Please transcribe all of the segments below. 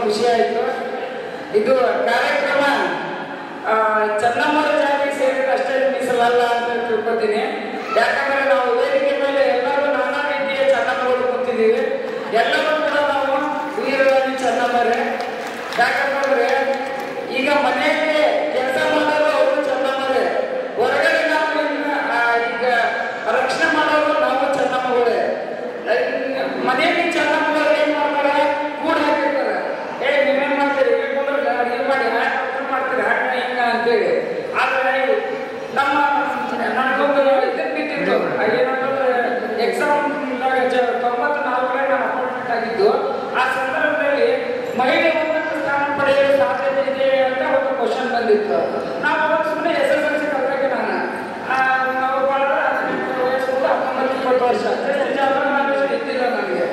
ಖುಷಿ ಆಯಿತು. ಇದು ಕಾರ್ಯಕ್ರಮ ಚೆನ್ನಮ್ಮರ ಜಾತಿಗೆ ಸೇರಿದ ಅಷ್ಟೇ ಮೀಸಲಲ್ಲ ಅಂತ ತಿಳ್ಕೊತೀನಿ. ಯಾಕಂದ್ರೆ ನಾವು ವೇದಿಕೆ ಮೇಲೆ ಎಲ್ಲರೂ ನಾನಾ ರೀತಿಯ ಚೆನ್ನಮ್ಮಗಳು ಕೂತಿದ್ದೀವಿ. ಎಲ್ಲರೂ ಕೂಡ ನಾವು ವೀರರಾಣಿ ಚೆನ್ನಮ್ಮರೇ. ಯಾಕಂತಂದ್ರೆ ಈಗ ಮನೆಯಲ್ಲಿ ಕೆಲಸ ಮಾಡೋರು ಅವರು ಚೆನ್ನಮ್ಮರೇ, ಹೊರಗಡೆ ನಾವು ಈಗ ರಕ್ಷಣೆ ಮಾಡೋರು ನಾವು ಚೆನ್ನಮ್ಮಗಳೇ. ಮನೆಯಲ್ಲಿ ಚೆನ್ನಮ್ಮಗಳು ಏನ್ ಮಾಡ್ತಾರೆ, ಕೂಡ ಹಾಕಿರ್ತಾರೆ. ನೀವೇನ್ ಮಾಡ್ತೀರಿ, ಅಡಿಗೆ ಮಾಡಿ ಮಾಡ್ತೀರಿ ಹಾಗೆ ಹಿಂಗ ಅಂತೇಳಿ. ಆದ್ರೆ ನಮ್ಮ ನನಗೊಂದು ಇದಕ್ಕೆ ಬಿಟ್ಟಿತ್ತು, ಏನಂತಂದ್ರೆ ಎಕ್ಸಾಮ್ 94ರಲ್ಲಿ ನಾನು ಅಪಾಯಿಂಟ್ಮೆಂಟ್ ಆಗಿದ್ದು. ಆ ಸಂದರ್ಭದಲ್ಲಿ ಮಹಿಳೆ ಉನ್ನತ ಸ್ಥಾನ ಪಡೆಯಲು ಸಾಧ್ಯತೆ ಇದೆ ಅಂತ ಒಂದು ಕ್ವಶನ್ ಬಂದಿತ್ತು. ನಾವು ಅವಾಗ ಸುಮ್ಮನೆ SSLC ಕಲ್ತಾಗೆ ನಾವು ಬಹಳ 18 ವಯಸ್ಸು 19-20 ವರ್ಷ ಇದ್ದಿಲ್ಲ ನನಗೆ.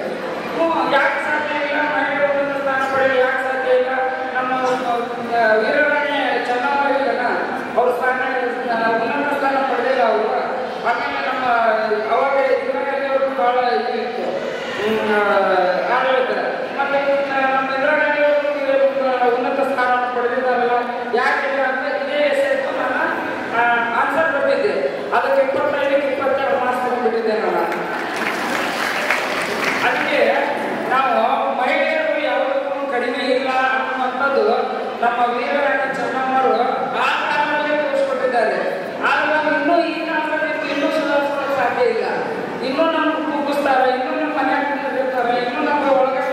ಯಾಕೆ ಸಾಧ್ಯ ಇಲ್ಲ, ಮಹಿಳೆ ಉನ್ನತ ಸ್ಥಾನ ಪಡೆಯಲು ಯಾಕೆ ಸಾಧ್ಯ ಇಲ್ಲ? ನಮ್ಮ ವೀರರಾಣಿ ಚೆನ್ನಮ್ಮ ಅವ್ರ ಸ್ಥಾನ ಉನ್ನತ ಸ್ಥಾನ ಪಡೆದಿಲ್ಲ ಅವರು. ಆಮೇಲೆ ನಮ್ಮ ಅವಾಗ ಅವರು ಬಹಳ ಇದು ಇತ್ತು ಆಡಳಿತ. ಮತ್ತೆ ನಮ್ಮ ಇಂದಿರಾಗಾಂಧಿ ಉನ್ನತ ಸ್ಥಾನ ಪಡೆದಿದ್ದಾರಲ್ಲ, ಯಾಕಿಲ್ಲ ಅಂತ ಇದೇ ಹೆಸರು ನಾನು ಆನ್ಸರ್ ಕೊಟ್ಟಿದ್ದೆ. ಅದಕ್ಕೆ 25-26 ಮಾರ್ಕ್ಸ್ ತಗೊಂಡ್ಬಿಟ್ಟಿದ್ದೆ ನಾನು. ಅದಕ್ಕೆ ನಾವು ಮಹಿಳೆಯರು ಯಾವುದಕ್ಕೂ ಕಡಿಮೆ ಇಲ್ಲ ಅನ್ನುವಂಥದ್ದು ನಮ್ಮ ವೀರರಾಣಿ ಚೆನ್ನಮ್ಮರು ಆ ಕಾಲದಲ್ಲಿ ತೋರಿಸ್ಕೊಟ್ಟಿದ್ದಾರೆ. ಆದ್ರೆ ನಾವು ಇನ್ನೂ ಈ ಕಾಲದಲ್ಲಿ ಇನ್ನೂ ಸುಧಾರಿಸಲು ಸಾಧ್ಯ ಇಲ್ಲ. ಇನ್ನೂ ನಮ್ಗೆ ಕೂಗಿಸ್ತಾರೆ, ಇನ್ನೂ ನಮ್ಮ ಮನೆಯಾಗ ಕೂಗಿರ್ತಾರೆ, ಇನ್ನೂ ನಮ್ಗೆ ಒಳಗಡೆ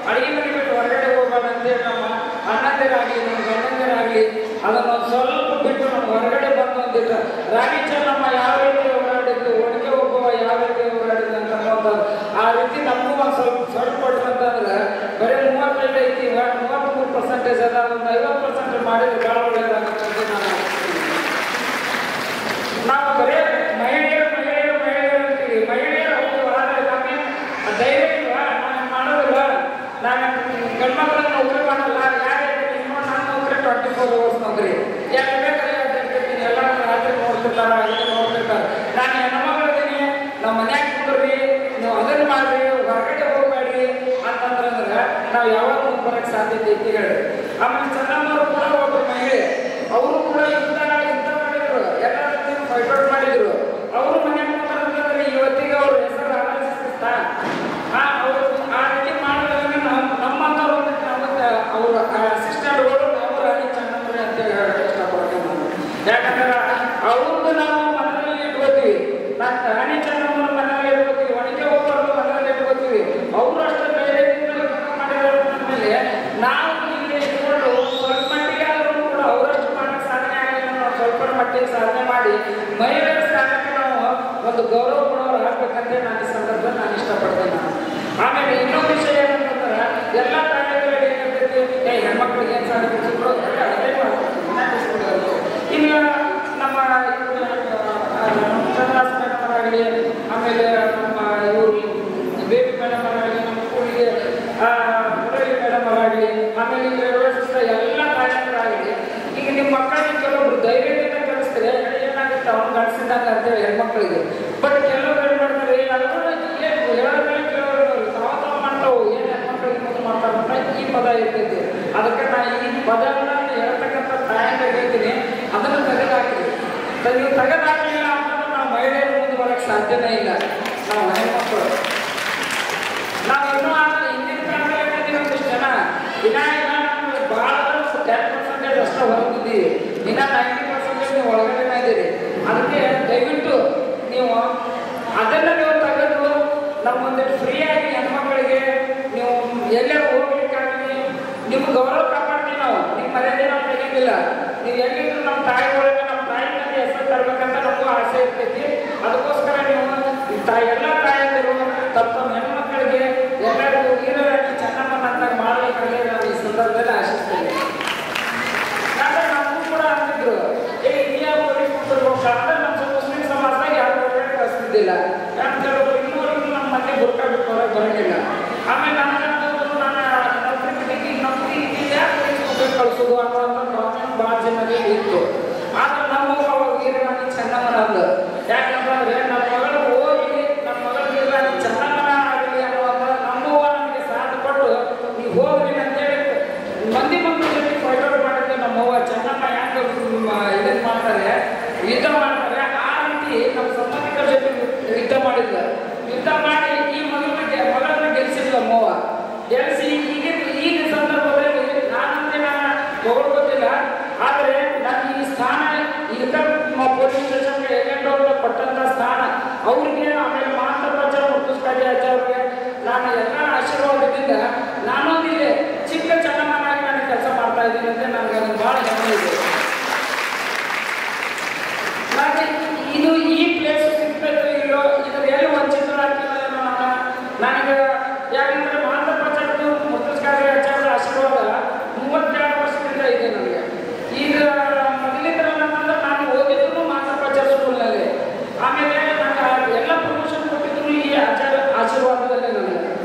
ಅಡಿಗೆ ಮನೆ ಬಿಟ್ಟು ಹೊರಗಡೆ ಹೋಗೋಣ ಅಂತೇಳಿ ನಮ್ಮ ಅಣ್ಣಂದಿರಾಗಲಿ ನಮ್ಮ ಗಂಡಂದಿರಾಗಲಿ ಅದನ್ನು ಸ್ವಲ್ಪ ಬಿಟ್ಟು ನಮ್ಮ ಹೊರಗಡೆ ಬಂದು ಅಂದಿಲ್ಲ. ರಾಣಿ ಚೆನ್ನಮ್ಮ ಯಾವ ರೀತಿ ಹೋರಾಡಿದ್ದು, ಒಳಗೆ ಒಬ್ಬವ ಯಾವ ರೀತಿ ಹೋರಾಡಿದ್ದು ಅಂತ ಅನ್ನೋದು ಆ ರೀತಿ ನಮಗೂ ಒಂದು ಸ್ವಲ್ಪ ಕೊಟ್ಟಂತಂದ್ರೆ ಬರೀ 35 ಐತಿ, 33% ಅದ, ಒಂದು 50% ಮಾಡಿದ್ರೆ ಭಾಳ ಒಳ್ಳೆಯದಾಗುತ್ತೆ ಅಂತ ನಾವು ಬರೀ ಮಹಿಳೆಯರು ಅಂತೀವಿ. ಮಹಿಳೆಯರು ಹೌದು, ಆದರೆ ನಮಗೆ ಧೈರ್ಯ ಇಲ್ವಾ, ನಾನು ಮಾಡೋದಿಲ್ಲ, ನಾನು ಗಂಡ್ಮಕ್ಳನ್ನ ನೌಕರಿ ಮಾಡಲ್ಲ. ಯಾರು ನಾನು ನೌಕರಿ 24 hours ನೌಕರಿ ಯಾಕೆ ಬೇಕಾದ್ರೆ ಇರ್ತೀನಿ, ಎಲ್ಲ ರಾತ್ರಿ ನೋಡ್ತಿರ್ತಾರ, ಇಲ್ಲಿ ನೋಡ್ತಿರ್ತಾರೆ. ನಾನು ಹೆಣ್ಮಕ್ಳಿದ್ದೀನಿ, ನಮ್ಮ ಮನ್ಯಾಗ ಕುಂದ್ರಿ, ನೀವು ಅದನ್ನು ಮಾಡ್ರಿ, ಹೊರಗಡೆ ಹೋಗ್ಬೇಡ್ರಿ ಅಂತಂದ್ರೆ ನಾವು ಯಾವಾಗ ಮುಂದೆ ಬರೋಕ್ಕೆ ಸಾಧ್ಯತೆ ಐತಿ ಹೇಳಿ. ಆಮೇಲೆ ಚೆನ್ನಮ್ಮರು ಕೂಡ ಒಬ್ಬರು ಮಹಿಳೆ, ಅವರು ಕೂಡ ಯುದ್ಧ ಮಾಡಿದ್ರು, ಎಲ್ಲ ರೀತಿ ಫೈಟ್ ಮಾಡಿದ್ರು. ಅವರು ಮನೆ ಮುಂದೆ ಇವತ್ತಿಗೆ ಅವ್ರ ಹೆಸರು ಆಲೋಚಿಸ್ತಾ ಅವರು ಆ ರೀತಿ ಮಾಡಿದಾಗ ನಮ್ಮಂಥವ್ರು ಅವ್ರ ಅಸಿಸ್ಟೆಂಟ್ಗಳು ನಾವು ರಾಣಿ ಚೆನ್ನಮ್ಮರೇ ಅಂತೇಳಿ ಹೇಳಕ್ಕೆ ಇಷ್ಟಪಡ್ತೀವಿ ನಾವು. ಯಾಕಂದ್ರೆ ಅವ್ರದ್ದು ನಾವು ಮನೆಯಲ್ಲಿ ಇಟ್ಕೋತೀವಿ, ರಾಣಿ ಚೆನ್ನಮ್ಮನ ಮನೆಯಲ್ಲಿ ಇಟ್ಕೋತೀವಿ, ಒಣಗೆ ಹೋಗೋರು ಮನೆಯಲ್ಲಿ ಇಟ್ಕೋತೀವಿ. ಅವರು ಅಷ್ಟು ಧೈರ್ಯದಿಂದ ಮಾಡಿರೋದ್ರ ಮೇಲೆ ನಾವು ಇಲ್ಲಿ ಇಟ್ಕೊಂಡು ಸ್ವಲ್ಪ ಮಟ್ಟಿಗೆ ಆದರೂ ಕೂಡ ಅವರಷ್ಟು ಮಾಡಕ್ಕೆ ಸಾಧನೆ ಆಗಿಲ್ಲ, ನಾವು ಸ್ವಲ್ಪ ಮಟ್ಟಿಗೆ ಸಾಧನೆ ಮಾಡಿ ಮಹಿಳೆಯರ ಸ್ಥಾನಕ್ಕೆ ನಾವು ಒಂದು ಗೌರವ ಗುಣವರು ಹಾಕ್ಬೇಕಂತ ನಾನು ಈ ಸಂದರ್ಭದಲ್ಲಿ ನಾನು ಇಷ್ಟಪಡ್ತೇನೆ. ಆಮೇಲೆ ಇನ್ನೊಂದು ವಿಷಯ ಏನಂತಂದ್ರೆ ಎಲ್ಲ ತಾಯಿಗಳಿಗೆ ಏನಿರ್ತೈತಿ, ಹೆಣ್ಮಕ್ಳಿಗೆ ಏನು ಸಾಧನೆ ಸಿಕ್ಕರು ಅದೇ ಮಾಡ್ತಾರೆ. ಇನ್ನು ನಮ್ಮ ಚಂದ್ರಾಸ್ ಮೇಡಮ್ ಆಗಲಿ, ಆಮೇಲೆ ನಮ್ಮ ಇವರು ಬೇಬಿ ಮೇಡಮ್ ಆಗಲಿ, ನಮ್ಮ ಸ್ಕೂಲಿಗೆ ಮುರಳಿ ಮೇಡಮ್ ಆಗಲಿ, ಆಮೇಲೆ ಎಲ್ಲ ತಾಯಂದರಾಗಲಿ, ಈಗ ನಿಮ್ಮ ಮಕ್ಕಳಿಗೆ ಕೆಲವೊಬ್ರು ಧೈರ್ಯದಿಂದ ಕಲಿಸ್ತಾರೆ, ಏನಾಗುತ್ತೆ ಅವ್ನು ಕಲಿಸಿದಾಗ ಅಂತೇಳಿ ಹೆಣ್ಮಕ್ಳಿಗೆ. ಬಟ್ ಕೆಲವರು ಏನು ಮಾಡ್ತಾರೆ, ಹೇಳೋದ್ರಲ್ಲಿ ಕೆಲವರು ತಾವು ಮಾಡ್ತಾವು, ಏನು ಹೆಣ್ಮಕ್ಳಿಗೆ ಮೊದಲು ಮಾಡ್ತಾರಂತ ಈ ಪದ ಇರ್ತೈತಿ. ಅದಕ್ಕೆ ನಾನು ಈ ಪದವನ್ನು ಹೇಳ್ತಕ್ಕಂಥ ತಾಯಂದಾಗ ಹೇಳ್ತೀನಿ, ಅದನ್ನು ತೆಗೆದಾಕಿರಿ. ನೀವು ತೆಗೆದಾಕಲಿಲ್ಲ ಅನ್ನೋದು ನಾವು ಮಹಿಳೆಯರು ಮುಂದೆ ಬರೋಕ್ಕೆ ಸಾಧ್ಯನೇ ಇಲ್ಲ. ನಾವು ಹೆಣ್ಮಕ್ಳು ನಾವು ಇನ್ನೂ ಹಿಂದಿನ ಕಾಲದಲ್ಲಿ ಒಂದಿಷ್ಟು ಜನ ವಿನಾಯಕ ಭಾಳ 10% ಅಷ್ಟು ಹೊರಗಿದ್ದೀವಿ, ಇನ್ನು 90% ನೀವು ಒಳಗಡೆ ಇದ್ದೀರಿ. ಅದಕ್ಕೆ ದಯವಿಟ್ಟು ನೀವು ಅದನ್ನು ನೀವು ತೆಗೆದು ನಮ್ಮೊಂದು ಫ್ರೀಯಾಗಿ ಹೆಣ್ಮಕ್ಳಿಗೆ ನೀವು ಎಲ್ಲೇ ಹೋಗ್ಲಿಕ್ಕಾಗಲಿ ನಿಮ್ಮ ಗೌರವ ಕಾಪಾಡ್ತೀವಿ ನಾವು, ನಿಮ್ಮ ಮರ್ಯಾದೆ ನಾವು ತೆಗಿತಿಲ್ಲ. ನೀವು ಎಲ್ಲಿದ್ರು ನಮ್ಮ ತಾಯಿಗಳಿಗೆ ನಮ್ಮ ತಾಯಿ ಮೇಲೆ ಹೆಸರು ತರಬೇಕಂತ ನಮಗೂ ಆಸೆ ಇರ್ತೈತಿ. ಅದಕ್ಕೋಸ್ಕರ ನೀವು ಎಲ್ಲ ತಾಯಿಯರು ತಮ್ಮ ಹೆಣ್ಮಕ್ಳಿಗೆ ಎಲ್ಲರಿಗೂ ವೀರರಾಣಿ ಚೆನ್ನಮ್ಮನಂತ ಮಾಡಬೇಕಂದ್ರೆ ನಾನು ಈ ಸಂದರ್ಭದಲ್ಲಿ ಆಶಿಸ್ತೇನೆ. ಯಾಕಂದ್ರೆ ನಮಗೂ ಕೂಡ ಅಂತಿದ್ರು, ಇಂಡಿಯಾ ಪೊಲೀಸ್ ಅಂದ್ರೆ ನಮ್ಮ ಮುಸ್ಲಿಂ ಸಮಾಜದಾಗ ಯಾರು ಕಳಿಸ್ತಿದ್ದಿಲ್ಲ. ಯಾಕಂದ್ರೆ ಇನ್ನೂವರೆಗೂ ನಮ್ಮ ಮನೆ ಬುರ್ಕ ಬಿಟ್ಟು ಹೊರಗೆ ಬರೋಂಗಿಲ್ಲ. ಆಮೇಲೆ ನಾನು ನೌಕರಿ ಯಾಕೆ ಕಳಿಸೋದು ಅನ್ನೋಂಥ ಭಾಳ ಜನರಿಗೆ ಇತ್ತು. ಆದ್ರೆ ನಮ್ಮ ವೀರರಾಣಿ ಚೆನ್ನಮ್ಮನಂದು ಯಾಕಂತಂದ್ರೆ ನಮ್ಮ ಮಗಳು ಹೋಗಿ ನಮ್ಮ ಮಗಳ ವೀರರಾಣಿ ಚೆನ್ನಮ್ಮನ ಆಗಲಿ ಅನ್ನುವಂಥ ನಮ್ಮವ್ವ ನಮಗೆ ಸಾಥ್ ಕೊಟ್ಟು ನೀವು ಹೋಗ್ರಿ ಅಂತೇಳಿ ಗೊತ್ತಿಲ್ಲ. ಆದರೆ ನನಗೆ ಈ ಸ್ಥಾನ ಈಗ ಪೊಲೀಸ್ ಸ್ಟೇಷನ್ಗೆ ಏಜೆಂಟ್ ಅವ್ರಿಗೆ ಕೊಟ್ಟಂತ ಸ್ಥಾನ ಅವ್ರಿಗೆ, ಆಮೇಲೆ ಮಹಾಂತಪಾಚಾರ್ಯ ಮುತ್ತುಸ್ಕಾಚಾರ್ಯರಿಗೆ ನಾನು ಎಲ್ಲ ಆಶೀರ್ವಾದದಿಂದ ನಾನೊಂದಿಗೆ ಚಿಕ್ಕ ಚನ್ನಮ್ಮನಾಗಿ ನಾನು ಕೆಲಸ ಮಾಡ್ತಾ ಇದ್ದೀನಿ ಅಂತ ನನಗೆ ಅದು ಭಾಳ ಹೆಮ್ಮೆ ಇದೆ. ನನಗೆ ಇದು ಈ ಪ್ಲೇಸ್ ಸಿಗ್ಬೇಕು ಇಲ್ಲೋ, ಇದ್ರ ಎಲ್ಲಿ ವಂಚಿತರಾಗ್ತೀನೋ ನನಗೆ. ಯಾಕಂದ್ರೆ ಮಹಾಂತಪಾಚಾರ್ಯ ಮುತ್ತುಸ್ಕಾಚಾರ್ಯರ ಆಶೀರ್ವಾದ 32 ವರ್ಷದಿಂದ ಇದೆ ನನಗೆ. ಈಗ ಮೊದಲಿಂದ ನನ್ನಂದ್ರೆ ನಾನು ಓದಿದ್ರು ಮಹಾಂತಪಾಚಾರ್ಯ ಸ್ಕೂಲ್ನಲ್ಲಿ, ಆಮೇಲೆ ನನಗೆ ಎಲ್ಲ ಪ್ರಮೋಷನ್ ಕೊಟ್ಟಿದ್ರು ಈ ಆಶೀರ್ವಾದದಲ್ಲೇ. ನನಗೆ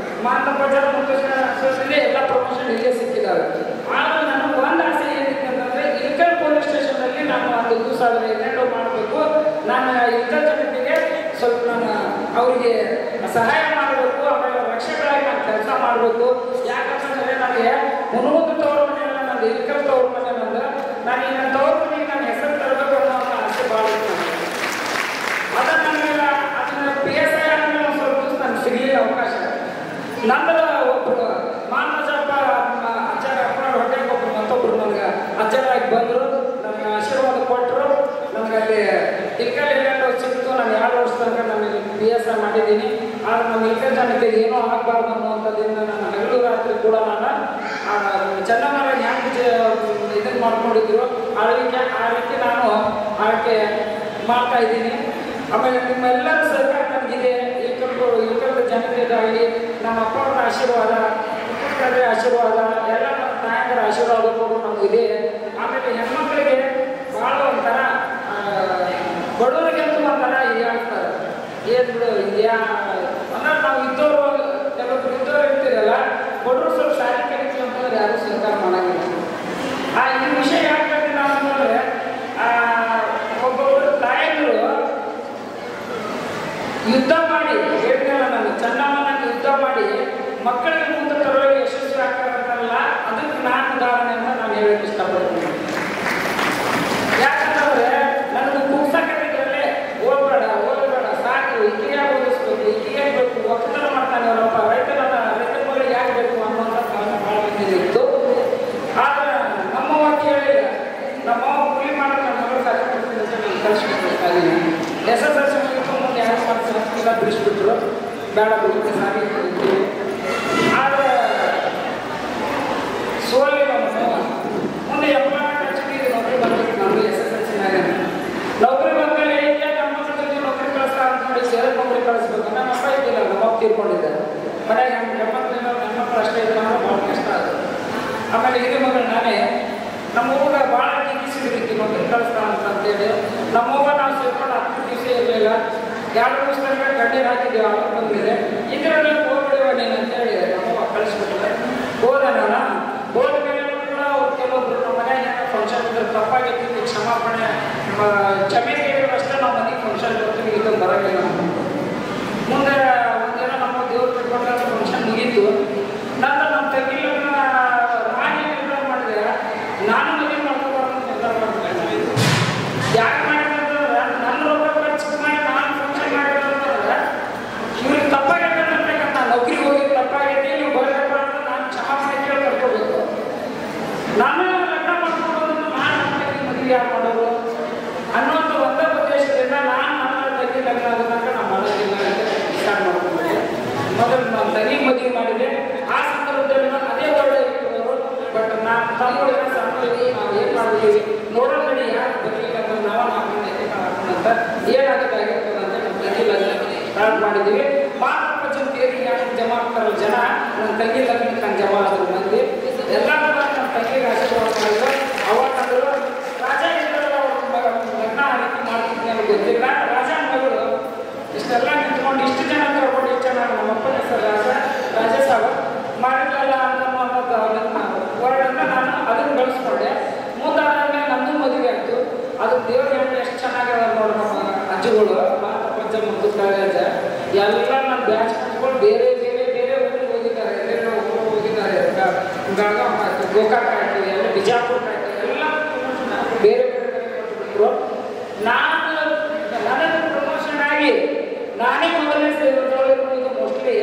ಮಹಾಂತಪಾಚಾರ್ಯ ಮುತ್ತುಸ್ಕಾಚಾರ್ಯರಲ್ಲಿ ಎಲ್ಲ ಪ್ರಮೋಷನ್ ಇಲ್ಲೇ ಸಿಕ್ಕಿದ್ದಾವೆ. ಆದರೆ ನನಗೆ ಒಂದು ಆಸೆ ಏನಿದೆ ಅಂತಂದರೆ ಇಳಕಲ್ ಪೊಲೀಸ್ ಸ್ಟೇಷನ್ನಲ್ಲಿ ನಾನು ಒಂದು 2002 ಮಾಡಬೇಕು. ನಾನು ಇಳಕಲ್ ಜನತೆಗೆ ಸ್ವಲ್ಪ ನಾನು ಅವರಿಗೆ ಸಹಾಯ ಮಾಡಬೇಕು, ಆಮೇಲೆ ರಕ್ಷಕರಾಗಿ ನಾನು ಕೆಲಸ ಮಾಡಬೇಕು. ಯಾಕಂತಂದರೆ ನನಗೆ ಮುನ್ನೂರು ತವರು ಮನೆಯಲ್ಲ, ನಂದು ಇಳಕಲ್ ತವರು ಮನೆ ನಂದು. ನಾನು ಈ ನನ್ನ ತವರು ಮನೆಗೆ ನಾನು ಹೆಸರು ತರಬೇಕು ಅನ್ನೋ ಆಸೆ ಭಾಳ ಇತ್ತು ನನಗೆ. ಅದನ್ನು PSI ಆದಮೇಲೆ ಒಂದು ಸ್ವಲ್ಪ ದಿವಸ ನನಗೆ ಸಿಗಲಿಲ್ಲ ಅವಕಾಶ. ನಂತರ ಒಬ್ಬರು ಮಾನಜಪ್ಪ ಆಚಾರ್ಯ ಅಪ್ಪನವ್ರ ಹೊಟ್ಟೆಗೆ ಒಬ್ಬರು ಮತ್ತೊಬ್ಬರು ನನಗೆ ಅಜ್ಜರಾಗಿ ಬಂದರು, ನನಗೆ ಆಶೀರ್ವಾದ ಕೊಟ್ಟರು. ನನಗೆ ಅಲ್ಲಿ ಇಳಕಲ್ ಏನೇನು ಸಿಕ್ತು. ನಾನು 2 ವರ್ಷ ತನಕ ನಾನು PSI ಮಾಡಿದ್ದೀನಿ. ಆದರೆ ನಮ್ಮ ಇಳಕಲ್ ಜನತೆಗೆ ಏನೂ ಆಗಬಾರ್ದು ಅನ್ನುವಂಥದ್ದಿಂದ ನಾನು ಹಗಲು ರಾತ್ರಿ ಕೂಡ ನಾನು ಚೆನ್ನಮ್ಮನ ಹ್ಯಾಂಗ್ ಇದನ್ನು ಮಾಡ್ಕೊಂಡಿದ್ರು ಆಳ್ವಿಕೆ, ಆ ರೀತಿ ನಾನು ಆಳ್ವಿಕೆ ಮಾಡ್ತಾ ಇದ್ದೀನಿ. ಆಮೇಲೆ ನಿಮ್ಮೆಲ್ಲರ ಸಹಕಾರ ನನಗಿದೆ. ಇಳಕಲ್ ಜನತೆಗಾಗಲಿ ನಮ್ಮ ಅಪ್ಪವ್ರ ಆಶೀರ್ವಾದ, ಆಶೀರ್ವಾದ, ಎಲ್ಲ ನಮ್ಮ ನಾಯಕರ ಆಶೀರ್ವಾದ ಕೂಡ ನಮಗಿದೆ. ಆಮೇಲೆ ಹೆಣ್ಮಕ್ಳಿಗೆ ಭಾಳ ಒಂಥರ ಬಡವರಿಗಂತೂ ಒಂಥರ ಹೇಳ್ತಾರೆ, ಏನು ಬಿಡು ಇದೆಯಾ ಅಂದ್ರೆ ನಾವು ಇದ್ದವರು ಕೆಲವೊಬ್ರು ಇದ್ದವ್ರು ಇರ್ತೀರಲ್ಲ, ಬಡವರು ಸ್ವಲ್ಪ ಸಾರಿ ಕಲಿತೀವಿ ಅಂತಂದ್ರೆ ಯಾರು ಸ್ವೀಕಾರ ಮಾಡೋಂಗಿಲ್ಲ. ಈ ವಿಷಯ ಯಾಕೆ ಹೇಳ್ತೀನಿ ನಾವು ಅಂತಂದರೆ, ಒಬ್ಬೊಬ್ಬರು ತಾಯಂದಿರು ಯುದ್ಧ ಮಾಡಿ ಹೇಳಿದಲ್ಲ, ನಾನು ಚೆನ್ನಮ್ಮನಾಗಿ ಯುದ್ಧ ಮಾಡಿ ಮಕ್ಕಳಿಗೆ ಮುಂದೆ ತರಲು ಯಶಸ್ವಿ ಆಗ್ತಾರಲ್ಲ, ಅದಕ್ಕೆ ನಾನು ಉದಾಹರಣೆಯನ್ನು ನಾನು ಹೇಳಕ್ಕೆ ಇಷ್ಟಪಡ್ತೀನಿ. ಯಾಕಂತಂದರೆ ನನಗೆ ಕುಗ್ಸಕ್ಕಿದ್ರಲ್ಲೇ ಓದಬೇಡ ಸಾಕು, ಈಕೆಯ ಓದಿಸ್ಬೇಕು, ಈಕೆಯ ಬೇಕು, ಒಕ್ಕಲತನ ಮಾಡ್ತಾನೆ ಅವರಪ್ಪ, ರೈತರ ಮಗಳಿಗೆ ಯಾಕೆ ಬೇಕು ಅನ್ನೋಂಥ ಕಾರಣ ಭಾಳ ಬಂದಿತ್ತು. ಆದರೆ ನಮ್ಮವ್ವ ಕೇಳಿಲ್ಲ, ನಮ್ಮವ್ವ ಕೂಲಿ ಮಾಡೋದು ನನ್ನ ಮಗಳು ಕರ್ಕೊಂಡ್ಬಿಡ್ತೀನಿ ಅಂತ ನಾನು ಕಳಿಸ್ಬಿಡ್ತಾ ಇದ್ದೀನಿ. SSLC ಮುಗಿದು ಮುಂದೆ ಯಾರು ಮಾಡಿ ಸಂಸ್ಕೃತ ಬಿಡಿಸ್ಬಿಟ್ರು, ಬೇಡ ಬಿಡುತ್ತೆ ಸಾರಿ ಇರ್ತೀವಿ. ಆದರೆ ಸೋಲಿಲ್ಲ ಮುಂದೆ ಎಂಪ್ಲಾಯ್ಮೆಂಟ್ ಹಚ್ಚಿದ್ದೀವಿ. ನೌಕರಿ ಬಂದ್ಬಿಟ್ಟು ನಾನು SSLC ನೌಕರಿ ಬಂದಮೇಲೆ ಹೇಗೆ ನಮ್ಮ ಜೊತೆ ನೌಕರಿ ಕಳಿಸ್ತಾ ಅಂತ ನೋಡಿ ಸೇರಿ ನೌಕರಿ ಕಳಿಸ್ಬೇಕು. ನಮ್ಮ ಅಪ್ಪ ಇದ್ದಿಲ್ಲ, ನಮ್ಮ ಅಪ್ಪ ತೀರ್ಕೊಂಡಿದ್ದಾರೆ. ಮನೆಗೆ ಹೆಣ್ಮಕ್ಳು ಅಷ್ಟೇ ಇದ್ರೆ ನಾವು ಭಾಳ ಕಷ್ಟ ಆಗುತ್ತೆ. ಆಮೇಲೆ ಹಿರಿಯ ಮಗಳು ನಾನೇ, ನಮ್ಮ ಊರ ಭಾಳ ಟೀಕಿಸಿದ್ರಿ ನೌಕರಿ ಕಳಿಸ್ತಾ ಅಂತೇಳಿ. ನಮ್ಮವ್ವ ನಾವು ಸೇರ್ಕೊಂಡು 10 ದಿವಸ ಇರಲಿಲ್ಲ, 2 ದಿವಸದಾಗ ಗಡ್ಡೆಗೆ ಹಾಕಿದ್ದೀವಿ. ಆಗ ಬಂದಿದೆ ಇದರಲ್ಲಿ ಹೋಗ್ಬಿಡುವ ನೀನು ಅಂತೇಳಿ ನಮ್ಮವ್ವ ಕಳಿಸ್ಬಿಟ್ರೆ ಹೋದೆ. ನಾನು ಹೋದ ಮೇಲೆ ಕೂಡ ಅವ್ರು ಕೆಲವೊಬ್ರು ನಮ್ಮ ಮನೆಗೆ ಫಂಕ್ಷನ್ ಇದ್ರೆ ತಪ್ಪಾಗಿತ್ತು, ಕ್ಷಮಾಪಣೆ ಕ್ಷಮೆ ಕೇಳಿದಷ್ಟೇ ನಾವು ಮನೆಗೆ ಫಂಕ್ಷನ್ ಬರ್ತೀವಿ, ಇದು ಬರೋಂಗಿಲ್ಲ. ಮುಂದೆ ಒಂದಿನ ನಮ್ಮ ದೇವ್ರು ಬಿಟ್ಕೊಂಡ ಫಂಕ್ಷನ್ ಮುಗೀತು. ನಂತರ ನಮ್ಮ ತಂಗಿನ ರಾಣಿ ನಿರ್ಧಾರ ಮಾಡಿದೆ, ನಾನು ಮದುವೆ ಮಾಡ್ಕೋಬಾರ್ದು ನಿರ್ಧಾರ ಮಾಡ್ತೀನಿ. ಯಾಕೆ ಮಾಡಿದ್ರೆ ನನ್ನ ರೊಕ್ಕ ಖರ್ಚು ಮಾಡಿ ನಾನು ಫಂಕ್ಷನ್ ಮಾಡಿದ್ರೆ ಇವ್ರಿಗೆ ತಪ್ಪಾಗೈತೆ, ನೌಕರಿಗೆ ಹೋಗಿ ತಪ್ಪಾಗೈತೆ, ನೀವು ಬರಬಾರ್ದು, ನಾನು ಕ್ಷಮಾಪಣೆ ಕೇಳಿ ಕರ್ಕೋಬೇಕು. ನಾನು ಲಗ್ನ ಮಾಡ್ಕೊಂಡು ನಾನು ಮದುವೆ ಯಾರು ಮಾಡೋದು ಅನ್ನೋಂಥ ಒಂದೇ ಉದ್ದೇಶದಿಂದ ನಾನು ನನ್ನ ತಂಗಿ ಲಗ್ನ ಆಗೋದಾಗ ನಾನು ಮಾಡೋದಿಲ್ಲ ಅಂತ ಡಿಸೈಡ್ ಮಾಡ್ಕೊಂಡಿದ್ದೆ. ಮೊದಲು ನಾನು ತಂಗಿ ಮದುವೆ ಮಾಡಿದೆ. ಆ ಸಂದರ್ಭದಲ್ಲಿ ನಾನು ಅದೇ ಒಳ್ಳೆ ಇಟ್ಟವರು. ಬಟ್ ನಾನು ತಮ್ಮಗಳಿಗೆ ಸಣ್ಣಗಳಿಗೆ ನಾವು ಏನು ಮಾಡಿದ್ದೀವಿ ನೋಡೋ ನಡಿ ಯಾರು ಬರಲಿಲ್ಲ ಅಂತ ನಾವು ಹಾಕೊಂಡಂತ ಏನಾಗಬೇಕಾಗಿರ್ತದೆ ಅಂತ ನಮ್ಮ ತಂಗಿ ಲಗ್ನ ಸ್ಟಾರ್ಟ್ ಮಾಡಿದ್ದೀವಿ. ಮಾತಪ್ಪ ಜೊತೆಗೆ ಯಾಕೆ ಜಮಾ ಆಗ್ತಾರೋ ಜನ ನನ್ನ ತಂಗಿ ಲಗ್ನಕ್ಕೆ ನಾನು ಜಮಾ ಆದ್ರು ಮಂದಿ ಎಲ್ಲ ಕೂಡ ನಮ್ಮ ತಂಗಿಗೆ ಆಶೀರ್ವಾದ ಮಾಡಿದ್ರು. ಅವಾಗಂದ್ರು ರಾಜ ಲಗ್ನ ಆ ರೀತಿ ಮಾಡ್ತಿದ್ದೆ ನನಗೆ ಗೊತ್ತಿಲ್ಲ. ರಾಜನ ಮಗಳು ಇಷ್ಟೆಲ್ಲ ನಿಂತ್ಕೊಂಡು ಇಷ್ಟು ಜನ ಕರ್ಕೊಂಡು ಇಷ್ಟು ಜನ ನಮ್ಮ ಅಪ್ಪನ ಹೆಸರು ರಾಜ ಸಾಗರ್ ಮಾಡಿದ್ರಲ್ಲ ಅನ್ನೋದು ನನ್ನ ವರ್ಡನ್ನು ನಾನು ಅದನ್ನು ಬೆಳೆಸ್ಕೊಂಡೆ. ಮುಂದಾದ್ಮೇಲೆ ನನ್ನದು ಮದುವೆ ಆಯಿತು. ಅದು ದೇವ್ರ ಹೆಣ್ಣು ಎಷ್ಟು ಚೆನ್ನಾಗ್ಯಾವ ನೋಡಿ ನಮ್ಮ ಅಜ್ಜಗಳು ಪ್ರಪಂಚ ಮುಗಿಸ್ತಾರೆ. ಎಲ್ಲ ನನ್ನ ಬ್ಯಾಚ್ ಕಟ್ಕೊಂಡು ಬೇರೆ ಬೇರೆ ಬೇರೆ ಊರಿಗೆ ಹೋಗಿದ್ದಾರೆ, ಎಲ್ಲೆಲ್ಲ ಊರಿಗೆ ಹೋಗಿದ್ದಾರೆ. ಬೆಳಗಾವ್ ಆಯಿತು, ಗೋಕಾಕ್ ಆಯಿತು, ಎಲ್ಲ ಬಿಜಾಪುರ ಆಯಿತು, ಎಲ್ಲ ಬೇರೆ ಬೇರೆ ಕಡೆ ಕೊಟ್ಟುಬಿಟ್ರು. ನಾನು ನನಗೆ ಪ್ರಮೋಷನ್ ಆಗಿ ನಾನೇ ಮೊದಲನೇ ಸೇರಿರೋದು ಮೋಸ್ಟ್ಲಿ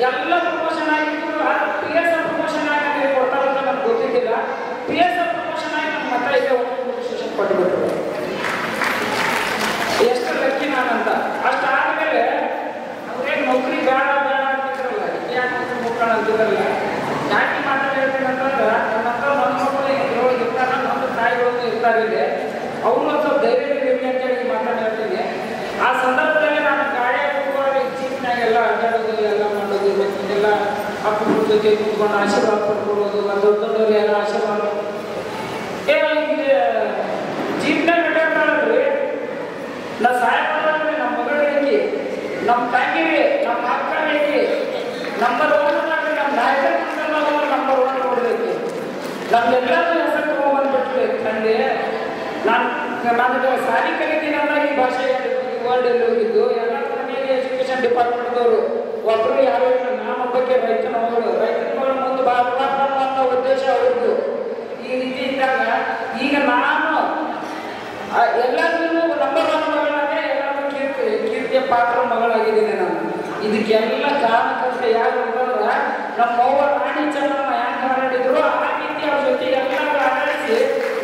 ಎಲ್ಲ ಪ್ರಮೋಷನ್ ಆಗಿದ್ದು. PSI ಪ್ರಮೋಷನ್ ಆಗಿ ಕೊಡ್ತಾರಂತ ನನಗೆ ಗೊತ್ತಿದ್ದಿಲ್ಲ. PSI ಇಲ್ಲೇ ಶಿಕ್ಷಣ ಕೊಟ್ಟುಬಿಟ್ರು. ಎಷ್ಟು ಲಕ್ಕಿ ನಾನಂತ. ಅಷ್ಟಾದ್ಮೇಲೆ ಅವ್ರೇನು ನೌಕರಿ ಬೇಡ ಬೇಡ ಅಂತಿದ್ರಲ್ಲ, ಯಾಕೆ ನೌಕರಿ ಮುಟ್ಕೋಣ ಅಂತಿದ್ರಲ್ಲ. ಯಾಕೆ ಮಾತಾಡಿ ಹೇಳ್ತೀನಿ ಅಂತಂದ್ರೆ ನಮ್ಮಂತ ನನ್ನ ಮಕ್ಕಳು ಇದ್ರೊಳಗೆ ಇರ್ತಾರ, ನಮ್ಮ ತಾಯಿಗಳು ಇರ್ತಾರೆ ಇಲ್ಲಿ, ಅವ್ರು ಒಂದು ಸ್ವಲ್ಪ ಧೈರ್ಯ ಇರಲಿ ಅಂತೇಳಿ ಮಾತಾಡಿ ಹೇಳ್ತೀನಿ. ಆ ಸಂದರ್ಭದಲ್ಲಿ ನಾನು ಗಾಡಿ ಹೋಗುವಾಗ ಜೀವನಾಗೆಲ್ಲ ಅಡ್ಡಾಡೋದು ಎಲ್ಲ ಮಾಡೋದು, ಮತ್ತೆಲ್ಲ ಅಪ್ಪನ ಜೊತೆ ಕೂತ್ಕೊಂಡು ಆಶೀರ್ವಾದ ಪಡ್ಕೊಳ್ಳೋದು, ದೊಡ್ಡ ದೊಡ್ಡವ್ರು ಎಲ್ಲ ಆಶೀರ್ವಾದ ಹಿಂಗೆ ಜೀವನಾಗ ಅಡ್ಡಾಡ್ತಾಳಲ್ರಿ. ನಾ ಸಹಾಯ ಮಾಡೋದ್ರಿ ನಮ್ಮ ಮಗಳಿಗೆ, ನಮ್ಮ ತಂಗಿಗೆ, ನಮ್ಮ ಅಕ್ಕನಿಗೆ ನಂಬರ್ 1 ನಮ್ಮ ನಾಯಕರ ನಂಬರ್ 1 ನೋಡ್ಬೇಕು. ನಮ್ಗೆಲ್ಲರೂ ಹೆಸರು ತಗೊಂಡ್ಬಂದ್ಬಿಟ್ರಿ ತಂದೆ. ನಾನು ಸಾರಿ ಕಲಿತೀನಿ ಅಂದಾಗ ಈ ಭಾಷೆ ವರ್ಲ್ಡ್ ಹೋಗಿದ್ದು ಎಲ್ಲ ಮನೆಯಲ್ಲಿ ಎಜುಕೇಶನ್ ಡಿಪಾರ್ಟ್ಮೆಂಟ್ದವರು ಒಬ್ಬರು ಯಾರು ಇಲ್ಲ. ನಾನೊಬ್ಬಕ್ಕೆ ರೈತನ ಮಗಳು, ರೈತನ ಮಗಳು ಮುಂದೆ ಬಾಳ ಉದ್ದೇಶ ಅವ್ರದ್ದು. ಈ ರೀತಿ ಇದ್ದಾಗ ಈಗ ನಾನು ಎಲ್ಲರಿಗೂ ನಂಬರ್ 1 ಮಗಳಾಗೆ ಎಲ್ಲರೂ ಕೀರ್ತಿಯ ಪಾತ್ರ ಮಗಳಾಗಿದ್ದೀನಿ ನಾನು. ಇದಕ್ಕೆಲ್ಲ ಕಾರಣಕರ್ತ ಯಾರು ಅಂತಂದ್ರೆ ನಮ್ಮವ್ವ ರಾಣಿ ಚೆನ್ನಮ್ಮ ಯಾಕೆ ಹಾರಾಡಿದ್ರು ಆ ರೀತಿ ಅವ್ರ ಜೊತೆ ಎಲ್ಲರೂ ಆಡಳಿಸಿ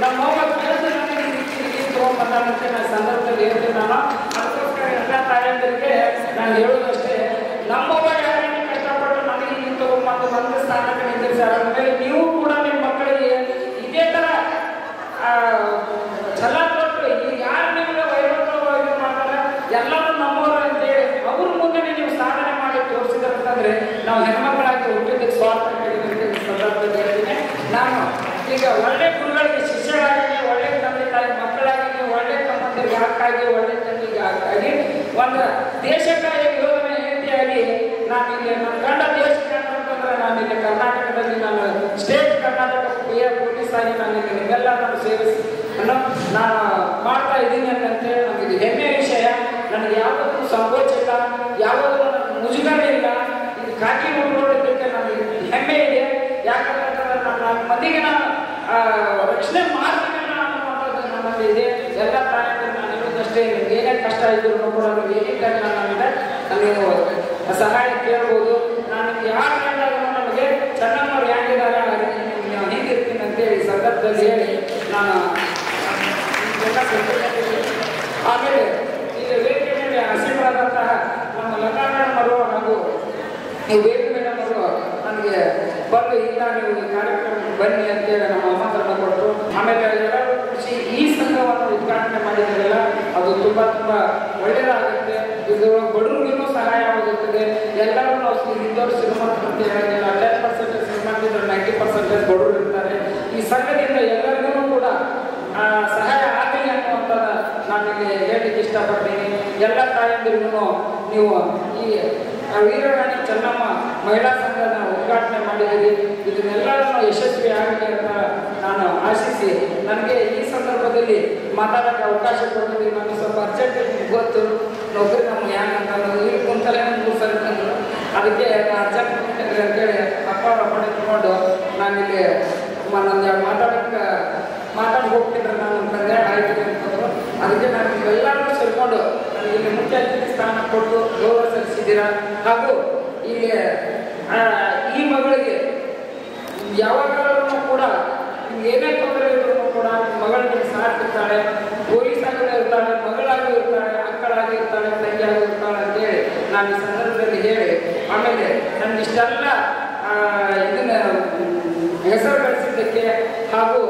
ನಮ್ಮವ್ವ ಕೇಳಿದ್ರೆ ನನಗೆ ತಗೊಂಡ್ಬಂದಂತೆ ನಾನು ಸಂದರ್ಭದಲ್ಲಿ ಹೇಳ್ತೀನಿ. ನಾನು ಅದಕ್ಕೋಸ್ಕರ ಎಲ್ಲ ತಾಯಂದರಿಗೆ ನಾನು ಹೇಳೋದಷ್ಟೇ, ನಮ್ಮವ್ವ ಯಾವ ರೀತಿ ಕಷ್ಟಪಟ್ಟು ನನಗೆ ನೀವು ತಗೊಂಡ್ಬಂದು ಒಂದು ಸ್ಥಾನಕ್ಕೆ ನಿಂತಿರ್ತಾರೆ. ಆಮೇಲೆ ನೀವು ಕೂಡ ನಿಮ್ಮ ಮಕ್ಕಳಿಗೆ ಇದೇ ಥರ ಛಲ ಕೊಟ್ಟು ಈಗ ಯಾರು ನಿಮಗೆ ವೈಭವ ಮಾಡ್ತಾರೆ ಎಲ್ಲರೂ ನಮ್ಮವರು ಅಂತೇಳಿ ಅವ್ರ ಮುಂದೆ ನೀವು ಸಾಧನೆ ಮಾಡಿ ತೋರಿಸಿದ್ರಂತಂದ್ರೆ ನಾವು ಹೆಣ್ಮಕ್ಕಳಾಗಿ ಹುಟ್ಟಿದ್ದಕ್ಕೆ ಸ್ವಾರ್ಥ ಕಡಿಮೆ ಸಂದರ್ಭದಲ್ಲಿ ಹೇಳ್ತೀನಿ. ನಾನು ಈಗ ಒಳ್ಳೆ ಗುರುಗಳಿಗೆ ಶಿಷ್ಯರಾಗಿ, ಒಳ್ಳೆ ತಂದೆ ತಾಯಿ ಮಕ್ಕಳಾಗಿ, ಒಳ್ಳೆ ತಮ್ಮಂದಿರಿಗೆ ಹಕ್ಕಾಗಿ, ಒಳ್ಳೆ ತಂದೆಗೆ ಹಕ್ಕಾಗಿ, ಒಂದು ದೇಶಕ್ಕಾಗಿ ಯೋಜನೆ ರೀತಿಯಾಗಿ ನಾನು ಇಲ್ಲಿ ನನ್ನ ಗಂಡ ದೇಶಕ್ಕೆ ಅಂತಂದ್ರೆ ನಾನು ಇಲ್ಲಿ ಕರ್ನಾಟಕದಲ್ಲಿ ನಾನು ಸ್ಟೇಟ್ ಕರ್ನಾಟಕ ಪೊಲೀಸ್ ಆಗಿ ನಾನು ಇಲ್ಲಿ ನಿಮ್ಮೆಲ್ಲ ನಾನು ಸೇರಿಸಿ ನಾನು ಮಾಡ್ತಾ ಇದ್ದೀನಿ ಅಂತೇಳಿ ನನಗೆ ಹೆಮ್ಮೆಯ ವಿಷಯ. ನನಗೆ ಯಾವುದೂ ಸಂಕೋಚ ಇಲ್ಲ, ಯಾವುದೂ ನನಗೆ ಮುಜುಗರ ಇಲ್ಲ. ಇದು ಕಾಕಿ ನೋಡಿದ್ದಕ್ಕೆ ನನಗೆ ಹೆಮ್ಮೆ ಇದೆ. ಯಾಕಂತಂದ್ರೆ ನಾನು ಮಂದಿಗೆ ನಾನು ರಕ್ಷಣೆ ಮಾಡ್ತೀನಿ ಅನ್ನುವಂಥದ್ದು ನನ್ನಲ್ಲಿ ಇದೆ. ಎಲ್ಲ ತಾಯಿಗೆ ನಾನು ಇರೋದಷ್ಟೇ, ನಿಮ್ಗೆ ಏನೇ ಕಷ್ಟ ಇದ್ರು ಕೂಡ ಏನೇ ನನ್ನಿಂದ ನೀವು ಸಹಾಯ ಕೇಳ್ಬೋದು. ನಾನು ನಿಮ್ಗೆ ಯಾರು ಹೇಳಿದ್ರು ನಮಗೆ ಚೆನ್ನಮ್ಮವ್ರು ಯಾರಿದ್ದಾರೆ ಹಿಂಗಿರ್ತೀನಿ ಅಂತೇಳಿ ಸಂದರ್ಭದಲ್ಲಿ ಹೇಳಿ ನಾನು ಆಮೇಲೆ ಈಗ ವೇದಿಕೆ ಮೇಲೆ ಹಸಿರಾದಂತಹ ನಮ್ಮ ಲತಾ ಮೇಡಮ್ ಅವರು ಹಾಗೂ ನೀವು ವೇದಿಕೆ ಮೇಡಮ್ ಅವರು ನನಗೆ ಬಂದು ಇಲ್ಲ ನೀವು ಈ ಕಾರ್ಯಕ್ರಮಕ್ಕೆ ಬನ್ನಿ ಅಂತೇಳಿ ನಮ್ಮ ಆಮಂತ್ರಣ ಕೊಟ್ಟರು. ಆಮೇಲೆ ಎಲ್ಲರೂ ಖುಷಿ ಈ ಸಂಘವನ್ನು ಉದ್ಘಾಟನೆ ಮಾಡಿದ್ರಲ್ಲ ಅದು ತುಂಬ ಒಳ್ಳೆಯದಾಗುತ್ತೆ. ಇದು ಬಡವರಿಗೂ ಸಹಾಯವಾಗುತ್ತದೆ. ಎಲ್ಲರೂ ನಾವು ಇದ್ದವರು ಶ್ರೀಮಂತರು ಅಂತ ಹೇಳಿಲ್ಲ, 10% ಶ್ರೀಮಂತಿದ್ರು 90% ಬಡವರು ಇರ್ತಾರೆ. ಈ ಸಂಘದಿಂದ ಎಲ್ಲರಿಗೂ ಕೂಡ ಸಹಾಯ ಆಗಲಿ ಅನ್ನುವಂಥದ್ದು ನಾನು ಇಲ್ಲಿ ಹೇಳಲಿಕ್ಕೆ ಇಷ್ಟಪಡ್ತೀನಿ. ಎಲ್ಲ ತಾಯಂದಿರಿಗೂ ನೀವು ಈ ವೀರರಾಣಿ ಚೆನ್ನಮ್ಮ ಮಹಿಳಾ ಸಂಘದ ಉದ್ಘಾಟನೆ ಮಾಡಿದ್ದೀರಿ. ಇದನ್ನೆಲ್ಲರನ್ನು ಯಶಸ್ವಿ ಆಗಲಿ ಅಂತ ನಾನು ಆಶಿಸಿ ನನಗೆ ಈ ಸಂದರ್ಭದಲ್ಲಿ ಮಾತಾಡೋಕ್ಕೆ ಅವಕಾಶ ಕೊಡ್ತೀವಿ. ನನಗೆ ಸ್ವಲ್ಪ ಅರ್ಜೆಂಟ್ ಗೊತ್ತು, ನೌಕರಿ ನಮ್ಮ ಹೆಂಗಂತ ಇಲ್ಲಿ ಕುಂತಲೇ 3 ಸರಿ ತಂದರು. ಅದಕ್ಕೆ ನಾನು ಅರ್ಜೆಂಟ್ ಕುಂತಿದ್ರಿ ಅಂತೇಳಿ ಅಪ್ಪ ಅಪ್ಪಣೆ ತಗೊಂಡು ನಾನಿಲ್ಲಿ ನಂದು ಮಾತಾಡಿ ಹೋಗ್ತಿದ್ರೆ ನಾನು ತಂದೆ ಆಯ್ತು ಅಂತಂದರು. ಅದಕ್ಕೆ ನಾನು ಎಲ್ಲರೂ ಸೇರಿಕೊಂಡು ನನಗೆ ಇಲ್ಲಿ ಮುಖ್ಯ ಅತಿಥಿ ಸ್ಥಾನ ಕೊಟ್ಟು ಗೌರವ ಸಲ್ಲಿಸಿದ್ದೀರಾ. ಹಾಗೂ ಈ ಮಗಳಿಗೆ ಯಾವಾಗಲೂ ಕೂಡ ಏನೇ ತೊಂದರೆ ಇದ್ರೂ ಕೂಡ ಮಗಳಿಗೆ ಸಾರ್ಥಿರ್ತಾಳೆ, ಪೊಲೀಸ್ ಆಗಿ ಇರ್ತಾಳೆ, ಮಗಳಾಗಿ ಇರ್ತಾಳೆ, ಅಕ್ಕಳಾಗಿ ಇರ್ತಾಳೆ, ತಂಗಿಯಾಗಿ ಇರ್ತಾಳೆ ಅಂತೇಳಿ ನಾನು ಈ ಸಂದರ್ಭದಲ್ಲಿ ಹೇಳಿ ಆಮೇಲೆ ನನಗೆ ಇಷ್ಟೆಲ್ಲ ಇದನ್ನ ಹೆಸರು ಗಳಿಸಿದ್ದಕ್ಕೆ ಹಾಗೂ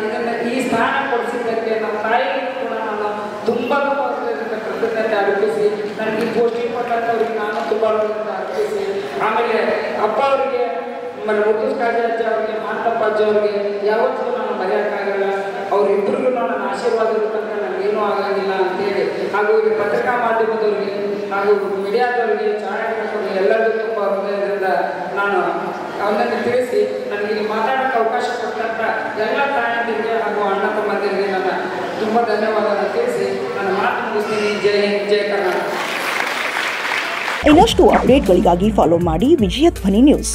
ಇದನ್ನು ಈ ಸ್ಥಾನ ಕೊಡಿಸಿದ್ದಕ್ಕೆ ನಮ್ಮ ತಾಯಿಗೂ ಕೂಡ ನಾನು ತುಂಬ ಕೃತಜ್ಞತೆ ಅರ್ಪಿಸಿ ನನಗೆ ಈ ಪೋಸ್ಟಿಂಗ್ ಕೊಟ್ಟಂಥವ್ರಿಗೆ ನಾನು ತುಂಬ ಅರ್ಪಿಸಿ ಆಮೇಲೆ ಅಪ್ಪ ಅವರಿಗೆ ಮುತ್ತುಸ್ ಕಾಜಿ ಅಜ್ಜ ಅವರಿಗೆ ಮಾತಪ್ಪ ಅಜ್ಜ ಅವರಿಗೆ ಯಾವತ್ತೂ ನಾನು ಮರೆಯೋಕ್ಕಾಗಲ್ಲ. ಅವರಿಬ್ಬರಿಗೂ ನನ್ನ ಆಶೀರ್ವಾದ ಇರತಕ್ಕ ನನಗೇನೂ ಆಗೋಂಗಿಲ್ಲ ಅಂತೇಳಿ ಹಾಗೂ ಇಲ್ಲಿ ಪತ್ರಿಕಾ ಮಾಧ್ಯಮದವರಿಗೆ ಹಾಗೂ ಮೀಡಿಯಾದವರಿಗೆ ಛಾಯಾಗ್ರಾಹಕರಿಗೆ ಎಲ್ಲರಿಗೂ ತುಂಬ ಹೃದಯದಿಂದ ನಾನು ಅವನನ್ನು ತಿಳಿಸಿ ನನಗೆ ಇಲ್ಲಿ ಮಾತಾಡೋಕ್ಕೆ ಅವಕಾಶ ಕೊಟ್ಟಂಥ ಎಲ್ಲ ತಾಯಂದಿರಿಗೆ ಹಾಗೂ ಅಣ್ಣ ತಮ್ಮಂದಿರಿಗೆ ನನ್ನ ತುಂಬ ಧನ್ಯವಾದವನ್ನು ತಿಳಿಸಿ ನನ್ನ ಮಾತು ಮುಗಿಸ್ತೀನಿ. ಜೈ ಹಿಂದ್, ಜೈ ಕರ್ನಾಟಕ. ಇನ್ನಷ್ಟು ಅಪ್ಡೇಟ್ಗಳಿಗಾಗಿ ಫಾಲೋ ಮಾಡಿ ವಿಜಯ ಧ್ವನಿ ನ್ಯೂಸ್.